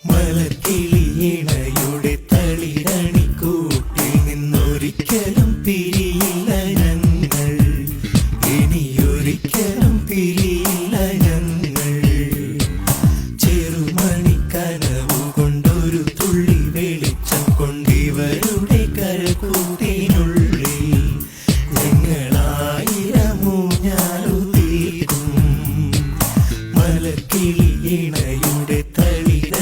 മലക്കിളിയിണയുടെ തളിരണിക്കൂട്ടിൽ നിന്നൊരിക്കലും പിരിയില്ല ഞങ്ങൾ, ഇനിയൊരിക്കലും പിരിയില്ല ഞങ്ങൾ. ചെറുമണിക്കനവു കൊണ്ടൊരു തുള്ളി വെളിച്ചം കൊണ്ടിവരുടെ കരകൂട്ടിനുള്ളിൽ ഞങ്ങളായിരമൂഞ്ഞാലു തീർക്കും. മലക്കിളിയിണയുടെ തളിര